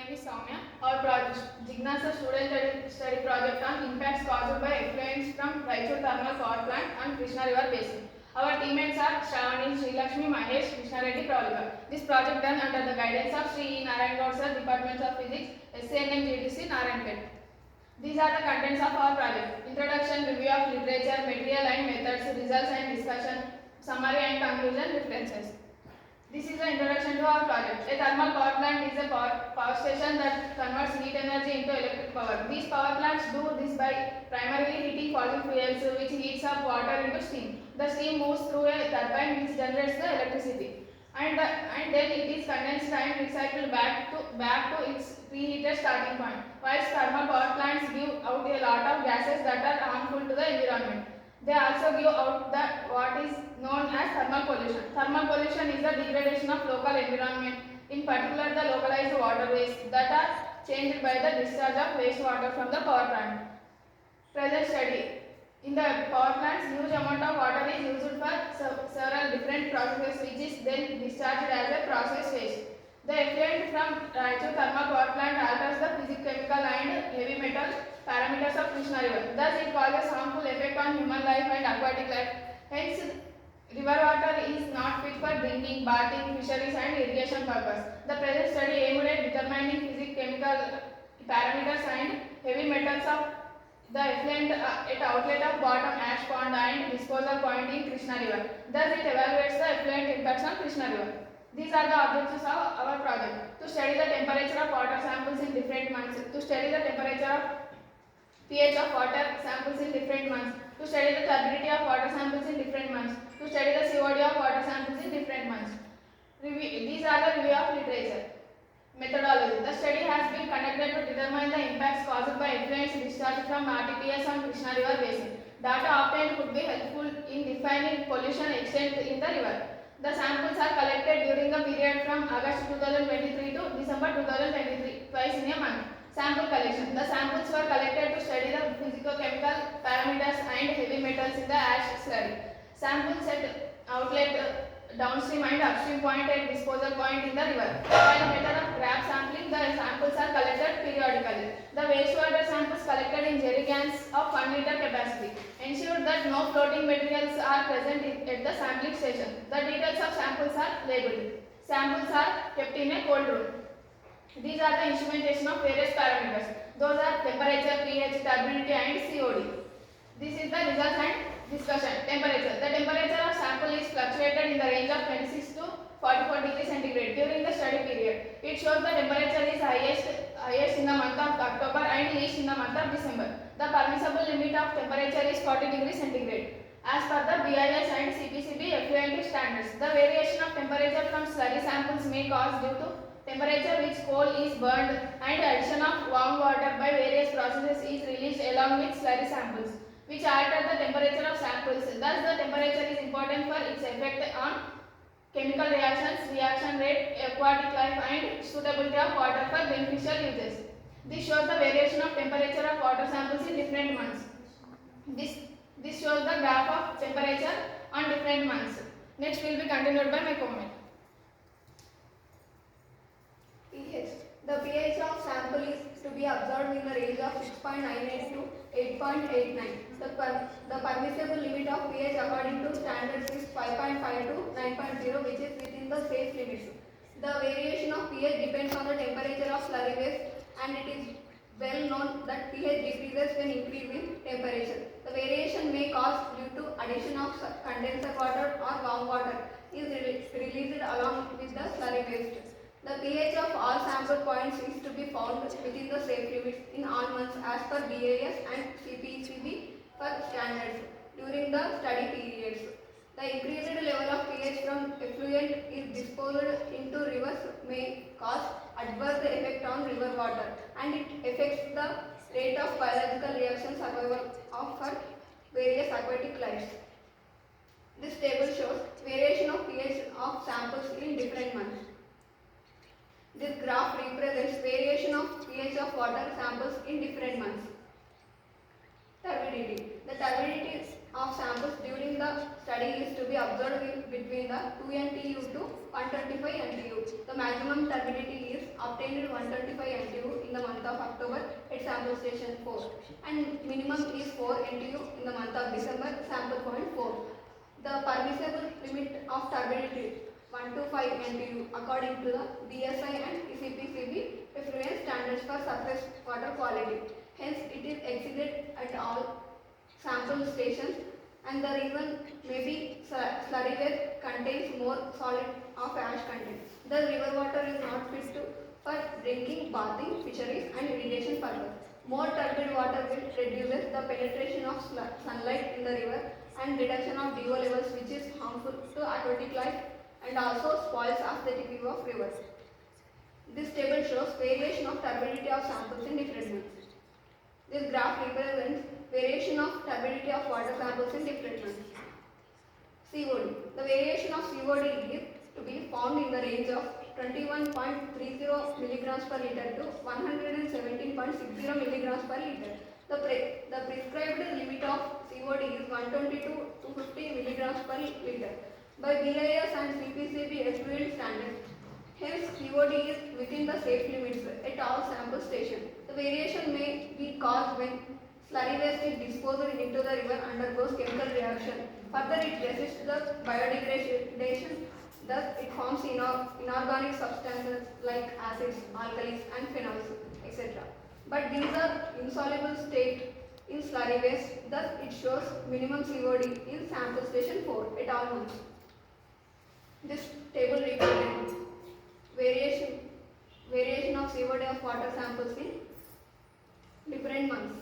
name is Soumya. Our project, Jignasa student study project on impacts caused by effluents from Raichur Thermal Power Plant and Krishna River Basin. Our teammates are Shravani, Sri Lakshmi, Mahesh, Krishna Reddy, Pravalika. This project done under the guidance of Sri Narayan Gaur Sir, Department of Physics, SCNM GDC, Narayanpet. These are the contents of our project. Introduction, review of literature, material and methods, results and discussion, summary and conclusion, references. This is the introduction to our project. A thermal power plant is a power station that converts heat energy into electric power. These power plants do this by primarily heating fossil fuels, which heats up water into steam. The steam moves through a turbine which generates the electricity. And then it is condensed and recycled back to its preheated starting point. Whilst thermal power plants give out a lot of gases that are harmful to the environment. They also give out what is known as thermal pollution. Thermal pollution is the degradation of local environment, in particular the localized waterways that are changed by the discharge of wastewater from the power plant. Present study. In the power plants, huge amount of water is used for several different processes which is then discharged as a process waste. The effluent from Raichur Thermal Power Plant alters the physical and heavy metal parameters of Krishna River. Thus, it causes harmful effect on human life and aquatic life. Hence, river water is not fit for drinking, bathing, fisheries and irrigation purpose. The present study aimed at determining physical parameters and heavy metals of the effluent at outlet of bottom ash pond and disposal point in Krishna River. Thus, it evaluates the effluent impacts on Krishna River. These are the objectives of our project. To study the temperature of water samples in different months. To study the temperature of pH of water samples in different months. To study the turbidity of water samples in different months. To study the COD of water samples in different months. These are the review of literature. Methodology. The study has been conducted to determine the impacts caused by effluents discharged from RTPS on Krishna River Basin. Data obtained could be helpful in defining pollution extent in the river. The samples are collected during the period from August 2023 to December 2023, twice in a month. Sample collection. The samples were collected to study the physico-chemical parameters and heavy metals in the ash slurry. Samples at outlet, downstream and upstream point at disposal point in the river. By the method of graph sampling, the samples are collected periodically. The wastewater samples collected in jerry cans of 1 liter capacity. Ensure that no floating materials are present at the sampling station. The details of samples are labeled. Samples are kept in a cold room. These are the instrumentation of various parameters. Those are temperature, pH, turbidity and COD. This is the results and discussion. Temperature. The temperature of sample is fluctuated in the range of 26 to 44 degrees centigrade during the study period. It shows the temperature is highest in the month of October and least in the month of December. The permissible limit of temperature is 40 degrees centigrade. As per the BIS and CPCB effluent standards, the variation of temperature from slurry samples may cause due to temperature which coal is burned and addition of warm water by various processes is released along with slurry samples, which alter the temperature of samples. Thus, the temperature is important for its effect on chemical reactions, reaction rate, aquatic life and suitability of water for beneficial uses. This shows the variation of temperature of water samples in different months. This shows the graph of temperature on different months. Next will be continued by my comment. pH. The pH of sample is to be observed in the range of 6.98 to 8.89. The permissible limit of pH according to standards is 5.5 to 9.0, which is within the safe limits. The variation of pH depends on the temperature of slurry waste, and it is well known that pH decreases when increased in temperature. The variation may cause due to addition of condenser water or warm water is released along with the slurry waste. The pH of all sample points is to be found within the safe limits in all months as per BIS and CPCB for standards during the study periods. The increased level of pH from effluent is disposed into rivers may cause adverse effect on river water, and it affects the rate of biological reaction survival for various aquatic lives. This table shows variation of pH of samples in different months. This graph represents variation of pH of water samples in different months. Turbidity. The turbidity of samples during the study is to be observed between the 2 NTU to 125 NTU. The maximum turbidity is obtained 125 NTU in the month of October at sample station 4 and minimum is 4 NTU in the month of December, sample point 4. The permissible limit of turbidity 1 to 5 NTU according to the BSI and CPCB effluent standards for surface water quality. Hence, it is exceeded at all sample stations, and the reason may be slurry waste contains more solid of ash content. The river water is not fit for drinking, bathing, fisheries and irrigation purpose. More turbid water will reduce the penetration of sunlight in the river and reduction of DO levels, which is harmful to aquatic life and also spoils aesthetic view of rivers. This table shows variation of turbidity of samples in different months. This graph represents variation of turbidity of water samples in different months. COD. The variation of COD is to be found in the range of 21.30 milligrams per liter to 117.60 milligrams per liter. The prescribed limit of COD is 120 to 250 milligrams per liter by BIS and CPCB effluent standards. Hence, COD is within the safe limits at all sample stations. The variation may be caused when slurry waste is disposed into the river undergoes chemical reaction. Further, it resists the biodegradation, thus it forms inorganic substances like acids, alkalis and phenols, etc. But these are insoluble state in slurry waste, thus it shows minimum COD in sample station 4 at all months. This table represents variation of COD of water samples in different months.